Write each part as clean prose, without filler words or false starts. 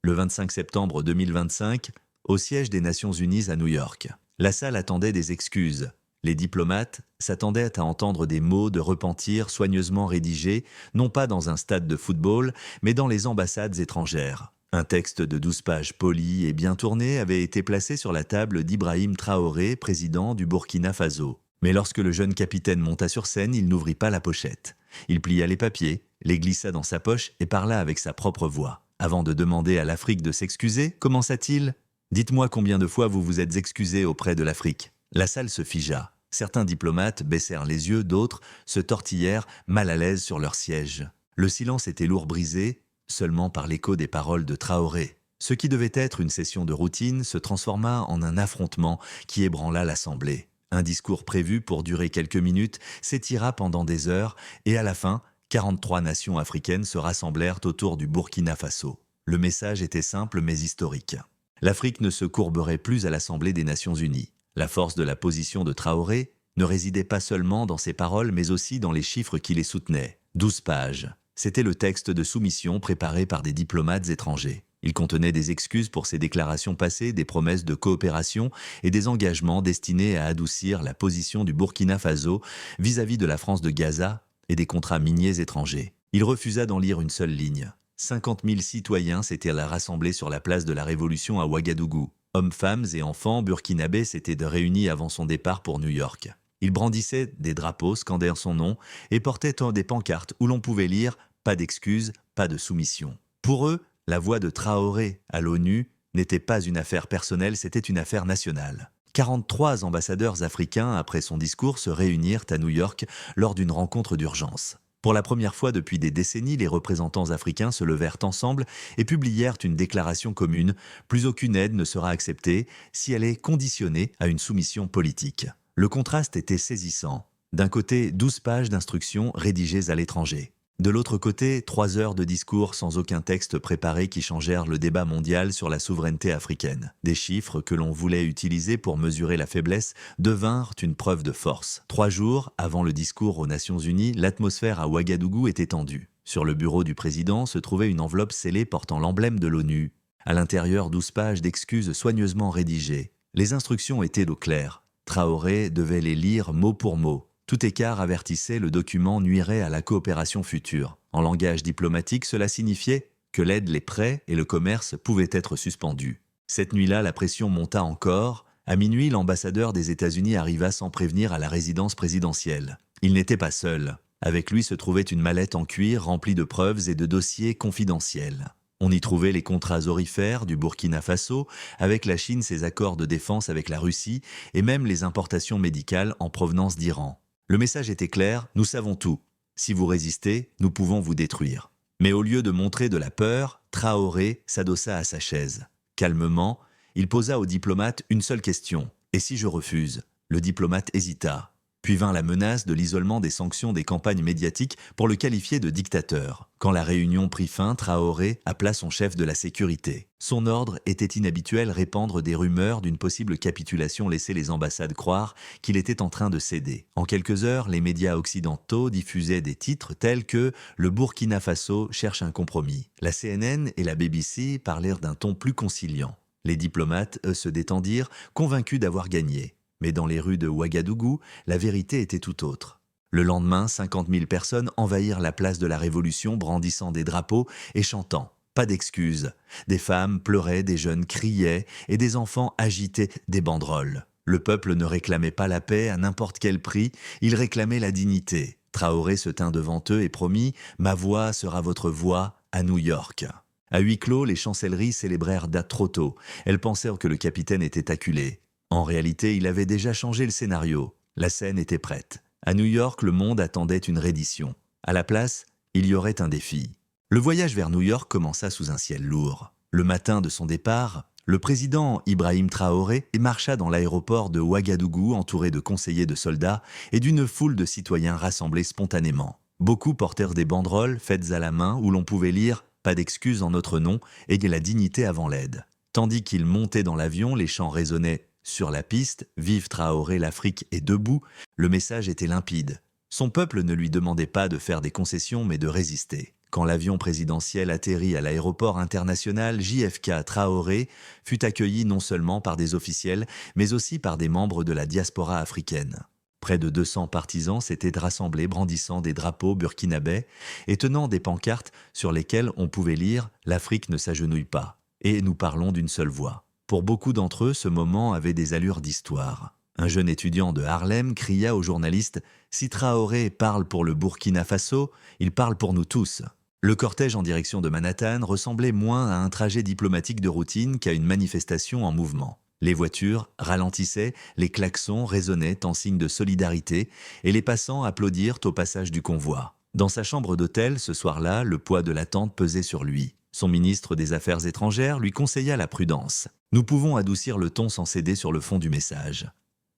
le 25 septembre 2025, au siège des Nations Unies à New York. La salle attendait des excuses. Les diplomates s'attendaient à entendre des mots de repentir soigneusement rédigés, non pas dans un stade de football, mais dans les ambassades étrangères. Un texte de 12 pages poli et bien tourné avait été placé sur la table d'Ibrahim Traoré, président du Burkina Faso. Mais lorsque le jeune capitaine monta sur scène, il n'ouvrit pas la pochette. Il plia les papiers, les glissa dans sa poche et parla avec sa propre voix. Avant de demander à l'Afrique de s'excuser, commença-t-il ? « Dites-moi combien de fois vous vous êtes excusé auprès de l'Afrique ?» La salle se figea. Certains diplomates baissèrent les yeux, d'autres se tortillèrent, mal à l'aise sur leur siège. Le silence était lourd brisé, seulement par l'écho des paroles de Traoré. Ce qui devait être une session de routine se transforma en un affrontement qui ébranla l'Assemblée. Un discours prévu pour durer quelques minutes s'étira pendant des heures et à la fin, 43 nations africaines se rassemblèrent autour du Burkina Faso. Le message était simple mais historique. L'Afrique ne se courberait plus à l'Assemblée des Nations Unies. La force de la position de Traoré ne résidait pas seulement dans ses paroles mais aussi dans les chiffres qui les soutenaient. 12 pages. C'était le texte de soumission préparé par des diplomates étrangers. Il contenait des excuses pour ses déclarations passées, des promesses de coopération et des engagements destinés à adoucir la position du Burkina Faso vis-à-vis de la France de Gaza et des contrats miniers étrangers. Il refusa d'en lire une seule ligne. 50 000 citoyens s'étaient rassemblés sur la place de la Révolution à Ouagadougou. Hommes, femmes et enfants burkinabés s'étaient réunis avant son départ pour New York. Ils brandissaient des drapeaux, scandèrent son nom et portaient des pancartes où l'on pouvait lire « Pas d'excuses, pas de soumission ». Pour eux, la voix de Traoré à l'ONU n'était pas une affaire personnelle, c'était une affaire nationale. 43 ambassadeurs africains, après son discours, se réunirent à New York lors d'une rencontre d'urgence. Pour la première fois depuis des décennies, les représentants africains se levèrent ensemble et publièrent une déclaration commune. Plus aucune aide ne sera acceptée si elle est conditionnée à une soumission politique. Le contraste était saisissant. D'un côté, 12 pages d'instructions rédigées à l'étranger. De l'autre côté, 3 heures de discours sans aucun texte préparé qui changèrent le débat mondial sur la souveraineté africaine. Des chiffres que l'on voulait utiliser pour mesurer la faiblesse devinrent une preuve de force. 3 jours avant le discours aux Nations Unies, l'atmosphère à Ouagadougou était tendue. Sur le bureau du président se trouvait une enveloppe scellée portant l'emblème de l'ONU. À l'intérieur, 12 pages d'excuses soigneusement rédigées. Les instructions étaient au clair. Traoré devait les lire mot pour mot. Tout écart avertissait le document nuirait à la coopération future. En langage diplomatique, cela signifiait que l'aide, les prêts et le commerce pouvaient être suspendus. Cette nuit-là, la pression monta encore. À minuit, l'ambassadeur des États-Unis arriva sans prévenir à la résidence présidentielle. Il n'était pas seul. Avec lui se trouvait une mallette en cuir remplie de preuves et de dossiers confidentiels. On y trouvait les contrats aurifères du Burkina Faso, avec la Chine ses accords de défense avec la Russie et même les importations médicales en provenance d'Iran. Le message était clair, nous savons tout. Si vous résistez, nous pouvons vous détruire. Mais au lieu de montrer de la peur, Traoré s'adossa à sa chaise. Calmement, il posa au diplomate une seule question. « Et si je refuse ?» Le diplomate hésita. Puis vint la menace de l'isolement des sanctions des campagnes médiatiques pour le qualifier de dictateur. Quand la réunion prit fin, Traoré appela son chef de la sécurité. Son ordre était inhabituel, répandre des rumeurs d'une possible capitulation laissait les ambassades croire qu'il était en train de céder. En quelques heures, les médias occidentaux diffusaient des titres tels que « Le Burkina Faso cherche un compromis ». La CNN et la BBC parlèrent d'un ton plus conciliant. Les diplomates, eux, se détendirent, convaincus d'avoir gagné. Mais dans les rues de Ouagadougou, la vérité était tout autre. Le lendemain, 50 000 personnes envahirent la place de la Révolution brandissant des drapeaux et chantant. Pas d'excuses. Des femmes pleuraient, des jeunes criaient et des enfants agitaient des banderoles. Le peuple ne réclamait pas la paix à n'importe quel prix, il réclamait la dignité. Traoré se tint devant eux et promit « Ma voix sera votre voix à New York ». À huis clos, les chancelleries célébrèrent date trop tôt. Elles pensèrent que le capitaine était acculé. En réalité, il avait déjà changé le scénario. La scène était prête. À New York, le monde attendait une reddition. À la place, il y aurait un défi. Le voyage vers New York commença sous un ciel lourd. Le matin de son départ, le président Ibrahim Traoré marcha dans l'aéroport de Ouagadougou entouré de conseillers de soldats et d'une foule de citoyens rassemblés spontanément. Beaucoup portèrent des banderoles faites à la main où l'on pouvait lire « Pas d'excuses en notre nom, ayez la dignité avant l'aide ». Tandis qu'il montait dans l'avion, les chants résonnaient sur la piste, vive Traoré, l'Afrique est debout, le message était limpide. Son peuple ne lui demandait pas de faire des concessions mais de résister. Quand l'avion présidentiel atterrit à l'aéroport international JFK Traoré, fut accueilli non seulement par des officiels, mais aussi par des membres de la diaspora africaine. Près de 200 partisans s'étaient rassemblés brandissant des drapeaux burkinabais et tenant des pancartes sur lesquelles on pouvait lire « L'Afrique ne s'agenouille pas » et « Nous parlons d'une seule voix ». Pour beaucoup d'entre eux, ce moment avait des allures d'histoire. Un jeune étudiant de Harlem cria au journaliste « Si Traoré parle pour le Burkina Faso, il parle pour nous tous ». Le cortège en direction de Manhattan ressemblait moins à un trajet diplomatique de routine qu'à une manifestation en mouvement. Les voitures ralentissaient, les klaxons résonnaient en signe de solidarité et les passants applaudirent au passage du convoi. Dans sa chambre d'hôtel, ce soir-là, le poids de l'attente pesait sur lui. Son ministre des Affaires étrangères lui conseilla la prudence. Nous pouvons adoucir le ton sans céder sur le fond du message.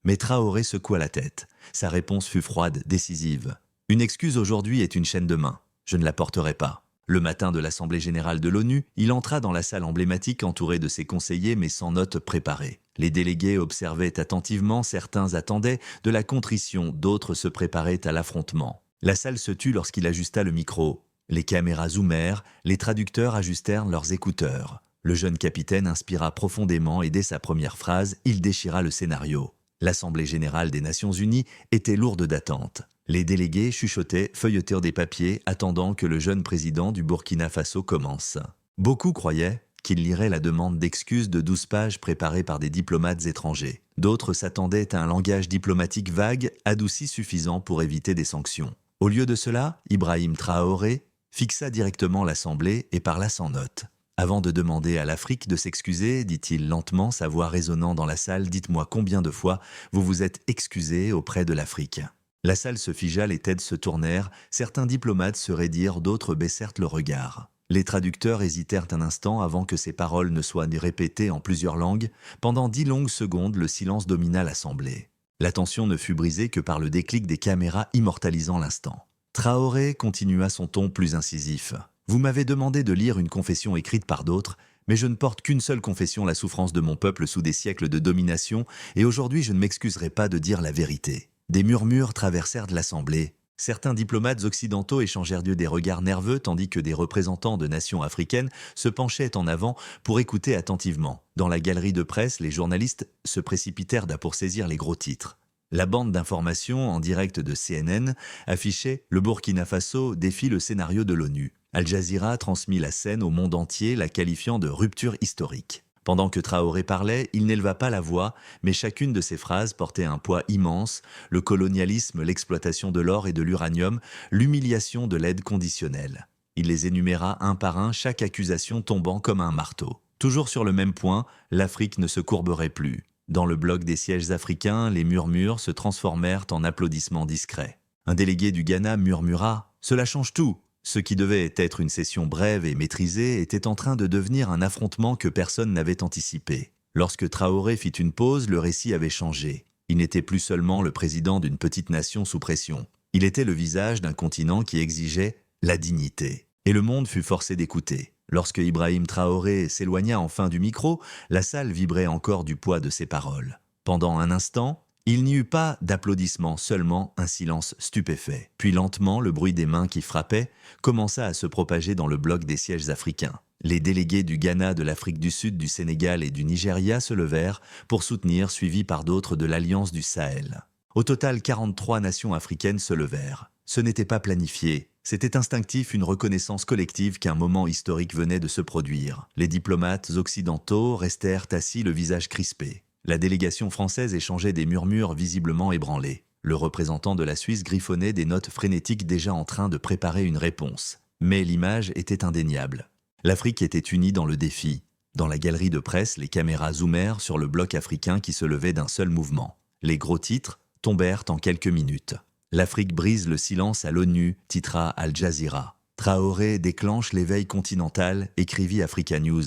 Mais Traoré secoua la tête. Sa réponse fut froide, décisive. Une excuse aujourd'hui est une chaîne demain. Je ne la porterai pas. Le matin de l'Assemblée générale de l'ONU, il entra dans la salle emblématique entouré de ses conseillers mais sans notes préparées. Les délégués observaient attentivement, certains attendaient de la contrition, d'autres se préparaient à l'affrontement. La salle se tut lorsqu'il ajusta le micro. Les caméras zoomèrent, les traducteurs ajustèrent leurs écouteurs. Le jeune capitaine inspira profondément et dès sa première phrase, il déchira le scénario. L'Assemblée générale des Nations unies était lourde d'attentes. Les délégués chuchotaient, feuilletant des papiers, attendant que le jeune président du Burkina Faso commence. Beaucoup croyaient qu'il lirait la demande d'excuses de 12 pages préparée par des diplomates étrangers. D'autres s'attendaient à un langage diplomatique vague, adouci suffisant pour éviter des sanctions. Au lieu de cela, Ibrahim Traoré fixa directement l'Assemblée et parla sans note. Avant de demander à l'Afrique de s'excuser, dit-il lentement, sa voix résonnant dans la salle, « Dites-moi combien de fois vous vous êtes excusé auprès de l'Afrique ?» La salle se figea, les têtes se tournèrent, certains diplomates se raidirent, d'autres baissèrent le regard. Les traducteurs hésitèrent un instant avant que ces paroles ne soient répétées en plusieurs langues. Pendant 10 longues secondes, le silence domina l'Assemblée. L'attention ne fut brisée que par le déclic des caméras immortalisant l'instant. Traoré continua son ton plus incisif. « Vous m'avez demandé de lire une confession écrite par d'autres, mais je ne porte qu'une seule confession, la souffrance de mon peuple sous des siècles de domination, et aujourd'hui je ne m'excuserai pas de dire la vérité. » Des murmures traversèrent de l'Assemblée. Certains diplomates occidentaux échangèrent des regards nerveux tandis que des représentants de nations africaines se penchaient en avant pour écouter attentivement. Dans la galerie de presse, les journalistes se précipitèrent pour saisir les gros titres. La bande d'information en direct de CNN affichait « Le Burkina Faso défie le scénario de l'ONU ». Al Jazeera transmit la scène au monde entier, la qualifiant de rupture historique. Pendant que Traoré parlait, il n'éleva pas la voix, mais chacune de ses phrases portait un poids immense, le colonialisme, l'exploitation de l'or et de l'uranium, l'humiliation de l'aide conditionnelle. Il les énuméra un par un, chaque accusation tombant comme un marteau. Toujours sur le même point, l'Afrique ne se courberait plus. Dans le bloc des sièges africains, les murmures se transformèrent en applaudissements discrets. Un délégué du Ghana murmura « Cela change tout !» Ce qui devait être une session brève et maîtrisée était en train de devenir un affrontement que personne n'avait anticipé. Lorsque Traoré fit une pause, le récit avait changé. Il n'était plus seulement le président d'une petite nation sous pression. Il était le visage d'un continent qui exigeait la dignité. Et le monde fut forcé d'écouter. Lorsque Ibrahim Traoré s'éloigna enfin du micro, la salle vibrait encore du poids de ses paroles. Pendant un instant, il n'y eut pas d'applaudissements, seulement un silence stupéfait. Puis lentement, le bruit des mains qui frappaient commença à se propager dans le bloc des sièges africains. Les délégués du Ghana, de l'Afrique du Sud, du Sénégal et du Nigeria se levèrent pour soutenir, suivis par d'autres de l'Alliance du Sahel. Au total, 43 nations africaines se levèrent. Ce n'était pas planifié, c'était instinctif, une reconnaissance collective qu'un moment historique venait de se produire. Les diplomates occidentaux restèrent assis, le visage crispé. La délégation française échangeait des murmures visiblement ébranlés. Le représentant de la Suisse griffonnait des notes frénétiques déjà en train de préparer une réponse. Mais l'image était indéniable. L'Afrique était unie dans le défi. Dans la galerie de presse, les caméras zoomèrent sur le bloc africain qui se levait d'un seul mouvement. Les gros titres tombèrent en quelques minutes. « L'Afrique brise le silence à l'ONU », titra Al Jazeera. « Traoré déclenche l'éveil continental », écrivit Africa News.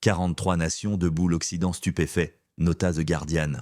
43 nations debout, l'Occident stupéfait, nota The Guardian.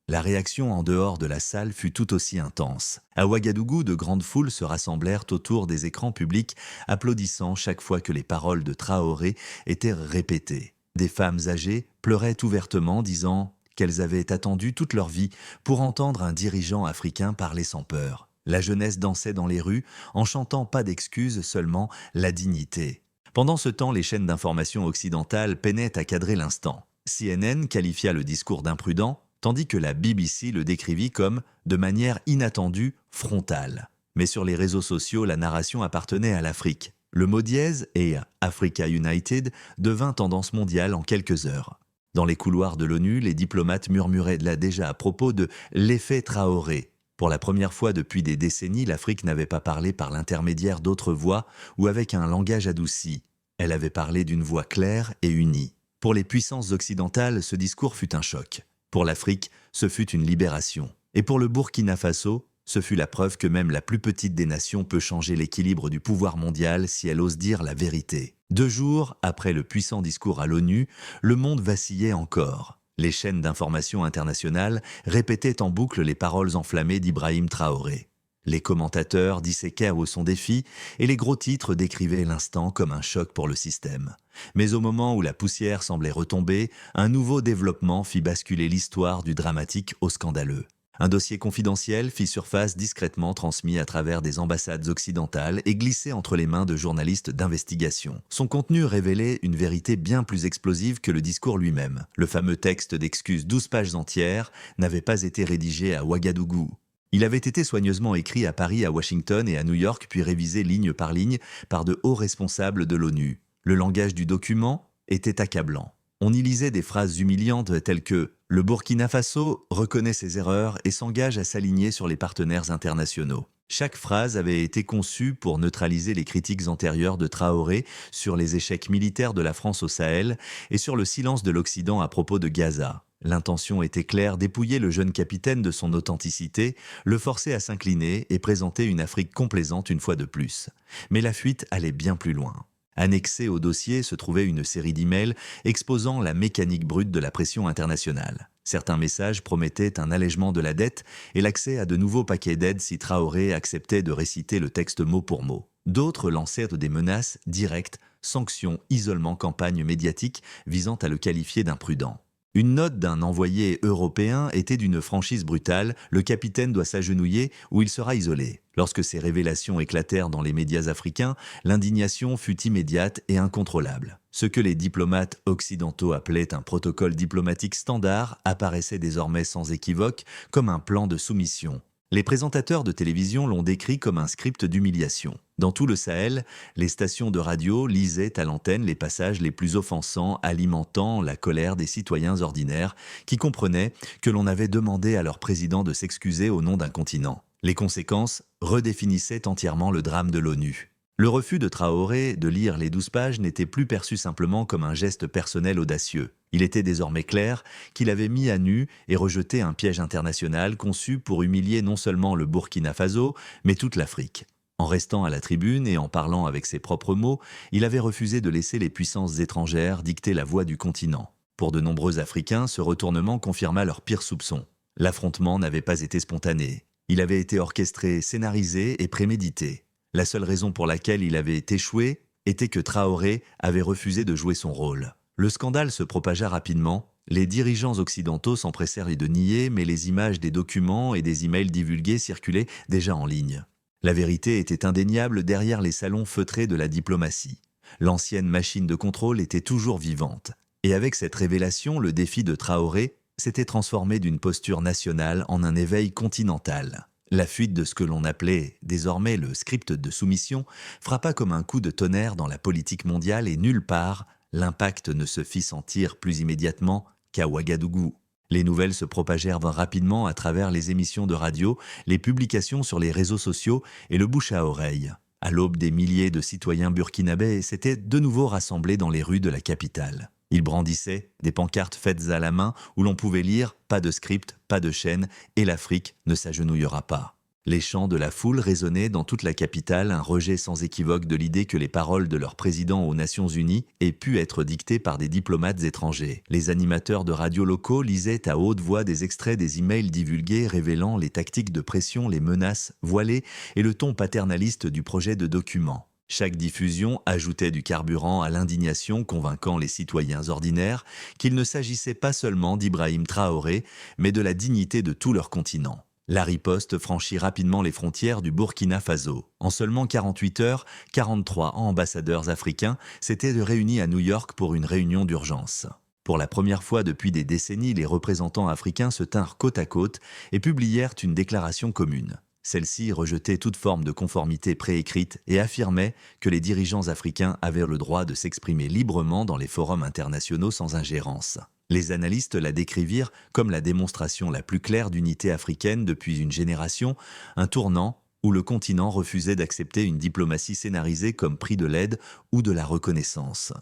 La réaction en dehors de la salle fut tout aussi intense. À Ouagadougou, de grandes foules se rassemblèrent autour des écrans publics, applaudissant chaque fois que les paroles de Traoré étaient répétées. Des femmes âgées pleuraient ouvertement, disant qu'elles avaient attendu toute leur vie pour entendre un dirigeant africain parler sans peur. La jeunesse dansait dans les rues en chantant pas d'excuses, seulement la dignité. Pendant ce temps, les chaînes d'information occidentales peinaient à cadrer l'instant. CNN qualifia le discours d'imprudent, tandis que la BBC le décrivit comme, de manière inattendue, frontale. Mais sur les réseaux sociaux, la narration appartenait à l'Afrique. Le mot dièse et Africa United devint tendance mondiale en quelques heures. Dans les couloirs de l'ONU, les diplomates murmuraient là déjà à propos de l'effet Traoré. Pour la première fois depuis des décennies, l'Afrique n'avait pas parlé par l'intermédiaire d'autres voix ou avec un langage adouci. Elle avait parlé d'une voix claire et unie. Pour les puissances occidentales, ce discours fut un choc. Pour l'Afrique, ce fut une libération. Et pour le Burkina Faso, ce fut la preuve que même la plus petite des nations peut changer l'équilibre du pouvoir mondial si elle ose dire la vérité. 2 jours après le puissant discours à l'ONU, le monde vacillait encore. Les chaînes d'information internationales répétaient en boucle les paroles enflammées d'Ibrahim Traoré. Les commentateurs disséquèrent au son défi et les gros titres décrivaient l'instant comme un choc pour le système. Mais au moment où la poussière semblait retomber, un nouveau développement fit basculer l'histoire du dramatique au scandaleux. Un dossier confidentiel fit surface discrètement transmis à travers des ambassades occidentales et glissé entre les mains de journalistes d'investigation. Son contenu révélait une vérité bien plus explosive que le discours lui-même. Le fameux texte d'excuses 12 pages entières n'avait pas été rédigé à Ouagadougou. Il avait été soigneusement écrit à Paris, à Washington et à New York, puis révisé ligne par ligne par de hauts responsables de l'ONU. Le langage du document était accablant. On y lisait des phrases humiliantes telles que « Le Burkina Faso reconnaît ses erreurs et s'engage à s'aligner sur les partenaires internationaux ». Chaque phrase avait été conçue pour neutraliser les critiques antérieures de Traoré sur les échecs militaires de la France au Sahel et sur le silence de l'Occident à propos de Gaza. L'intention était claire, dépouiller le jeune capitaine de son authenticité, le forcer à s'incliner et présenter une Afrique complaisante une fois de plus. Mais la fuite allait bien plus loin. Annexée au dossier se trouvait une série d'emails exposant la mécanique brute de la pression internationale. Certains messages promettaient un allègement de la dette et l'accès à de nouveaux paquets d'aide si Traoré acceptait de réciter le texte mot pour mot. D'autres lancèrent des menaces directes, sanctions, isolement, campagnes médiatiques visant à le qualifier d'imprudent. Une note d'un envoyé européen était d'une franchise brutale, le capitaine doit s'agenouiller ou il sera isolé. Lorsque ces révélations éclatèrent dans les médias africains, l'indignation fut immédiate et incontrôlable. Ce que les diplomates occidentaux appelaient un protocole diplomatique standard apparaissait désormais sans équivoque comme un plan de soumission. Les présentateurs de télévision l'ont décrit comme un script d'humiliation. Dans tout le Sahel, les stations de radio lisaient à l'antenne les passages les plus offensants, alimentant la colère des citoyens ordinaires qui comprenaient que l'on avait demandé à leur président de s'excuser au nom d'un continent. Les conséquences redéfinissaient entièrement le drame de l'ONU. Le refus de Traoré de lire les 12 pages n'était plus perçu simplement comme un geste personnel audacieux. Il était désormais clair qu'il avait mis à nu et rejeté un piège international conçu pour humilier non seulement le Burkina Faso, mais toute l'Afrique. En restant à la tribune et en parlant avec ses propres mots, il avait refusé de laisser les puissances étrangères dicter la voie du continent. Pour de nombreux Africains, ce retournement confirma leurs pires soupçons. L'affrontement n'avait pas été spontané. Il avait été orchestré, scénarisé et prémédité. La seule raison pour laquelle il avait échoué était que Traoré avait refusé de jouer son rôle. Le scandale se propagea rapidement. Les dirigeants occidentaux s'empressèrent de nier, mais les images des documents et des emails divulgués circulaient déjà en ligne. La vérité était indéniable derrière les salons feutrés de la diplomatie. L'ancienne machine de contrôle était toujours vivante. Et avec cette révélation, le défi de Traoré s'était transformé d'une posture nationale en un éveil continental. La fuite de ce que l'on appelait désormais le script de soumission frappa comme un coup de tonnerre dans la politique mondiale et nulle part, l'impact ne se fit sentir plus immédiatement qu'à Ouagadougou. Les nouvelles se propagèrent rapidement à travers les émissions de radio, les publications sur les réseaux sociaux et le bouche à oreille. À l'aube, des milliers de citoyens burkinabés s'étaient de nouveau rassemblés dans les rues de la capitale. Ils brandissaient des pancartes faites à la main où l'on pouvait lire « Pas de script, pas de chaîne et l'Afrique ne s'agenouillera pas ». Les chants de la foule résonnaient dans toute la capitale, un rejet sans équivoque de l'idée que les paroles de leur président aux Nations Unies aient pu être dictées par des diplomates étrangers. Les animateurs de radio locaux lisaient à haute voix des extraits des emails divulgués révélant les tactiques de pression, les menaces voilées et le ton paternaliste du projet de document. Chaque diffusion ajoutait du carburant à l'indignation, convainquant les citoyens ordinaires qu'il ne s'agissait pas seulement d'Ibrahim Traoré, mais de la dignité de tout leur continent. La riposte franchit rapidement les frontières du Burkina Faso. En seulement 48 heures, 43 ambassadeurs africains s'étaient réunis à New York pour une réunion d'urgence. Pour la première fois depuis des décennies, les représentants africains se tinrent côte à côte et publièrent une déclaration commune. Celle-ci rejetait toute forme de conformité préécrite et affirmait que les dirigeants africains avaient le droit de s'exprimer librement dans les forums internationaux sans ingérence. Les analystes la décrivirent comme la démonstration la plus claire d'unité africaine depuis une génération, un tournant où le continent refusait d'accepter une diplomatie scénarisée comme prix de l'aide ou de la reconnaissance.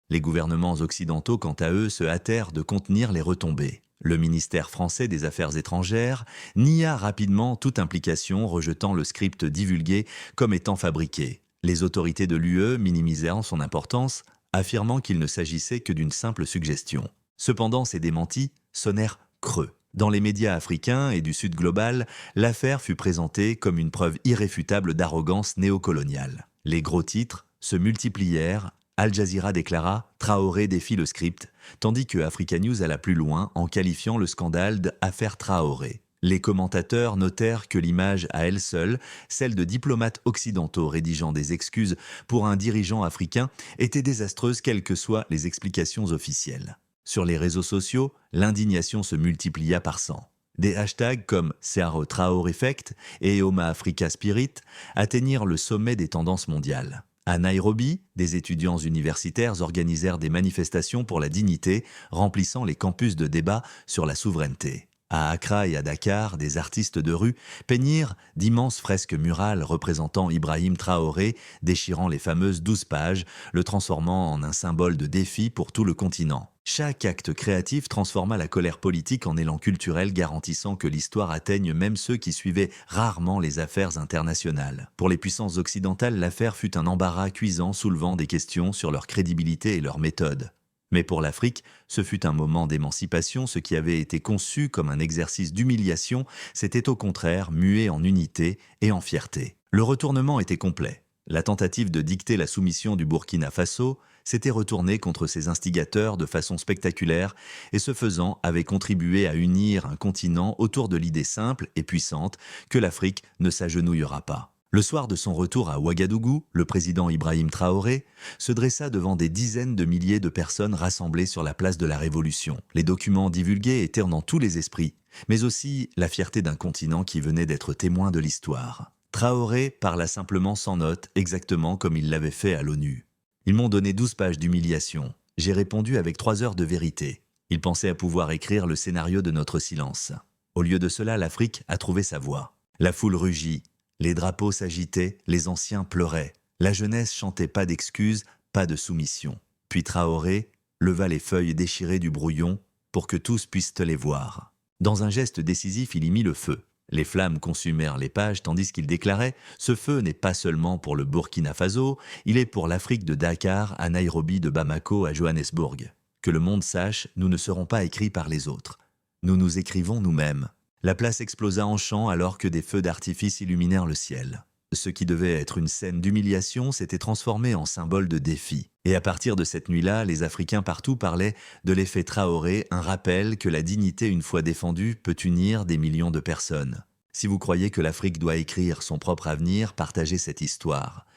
Les gouvernements occidentaux, quant à eux, se hâtèrent de contenir les retombées. Le ministère français des Affaires étrangères nia rapidement toute implication, rejetant le script divulgué comme étant fabriqué. Les autorités de l'UE minimisèrent son importance, affirmant qu'il ne s'agissait que d'une simple suggestion. Cependant, ces démentis sonnèrent creux. Dans les médias africains et du Sud global, l'affaire fut présentée comme une preuve irréfutable d'arrogance néocoloniale. Les gros titres se multiplièrent. Al Jazeera déclara « Traoré défie le script », tandis que Africa News alla plus loin en qualifiant le scandale d'affaire Traoré. Les commentateurs notèrent que l'image à elle seule, celle de diplomates occidentaux rédigeant des excuses pour un dirigeant africain, était désastreuse quelles que soient les explications officielles. Sur les réseaux sociaux, l'indignation se multiplia par 100. Des hashtags comme Searo Traoré Effect et Oma Africa Spirit atteignirent le sommet des tendances mondiales. À Nairobi, des étudiants universitaires organisèrent des manifestations pour la dignité, remplissant les campus de débats sur la souveraineté. À Accra et à Dakar, des artistes de rue peignirent d'immenses fresques murales représentant Ibrahim Traoré, déchirant les fameuses 12 pages, le transformant en un symbole de défi pour tout le continent. Chaque acte créatif transforma la colère politique en élan culturel garantissant que l'histoire atteigne même ceux qui suivaient rarement les affaires internationales. Pour les puissances occidentales, l'affaire fut un embarras cuisant soulevant des questions sur leur crédibilité et leur méthode. Mais pour l'Afrique, ce fut un moment d'émancipation, ce qui avait été conçu comme un exercice d'humiliation s'était au contraire mué en unité et en fierté. Le retournement était complet. La tentative de dicter la soumission du Burkina Faso s'était retournée contre ses instigateurs de façon spectaculaire et ce faisant avait contribué à unir un continent autour de l'idée simple et puissante que l'Afrique ne s'agenouillera pas. Le soir de son retour à Ouagadougou, le président Ibrahim Traoré se dressa devant des dizaines de milliers de personnes rassemblées sur la place de la Révolution. Les documents divulgués étaient dans tous les esprits, mais aussi la fierté d'un continent qui venait d'être témoin de l'histoire. Traoré parla simplement sans notes, exactement comme il l'avait fait à l'ONU. Ils m'ont donné 12 pages d'humiliation. J'ai répondu avec 3 heures de vérité. Ils pensaient à pouvoir écrire le scénario de notre silence. Au lieu de cela, l'Afrique a trouvé sa voie. La foule rugit. Les drapeaux s'agitaient, les anciens pleuraient. La jeunesse chantait pas d'excuses, pas de soumission. Puis Traoré leva les feuilles déchirées du brouillon pour que tous puissent les voir. Dans un geste décisif, il y mit le feu. Les flammes consumèrent les pages tandis qu'il déclarait « Ce feu n'est pas seulement pour le Burkina Faso, il est pour l'Afrique de Dakar, à Nairobi, de Bamako à Johannesburg. Que le monde sache, nous ne serons pas écrits par les autres. Nous nous écrivons nous-mêmes. » La place explosa en chants alors que des feux d'artifice illuminèrent le ciel. Ce qui devait être une scène d'humiliation s'était transformé en symbole de défi. Et à partir de cette nuit-là, les Africains partout parlaient de l'effet Traoré, un rappel que la dignité une fois défendue peut unir des millions de personnes. Si vous croyez que l'Afrique doit écrire son propre avenir, partagez cette histoire.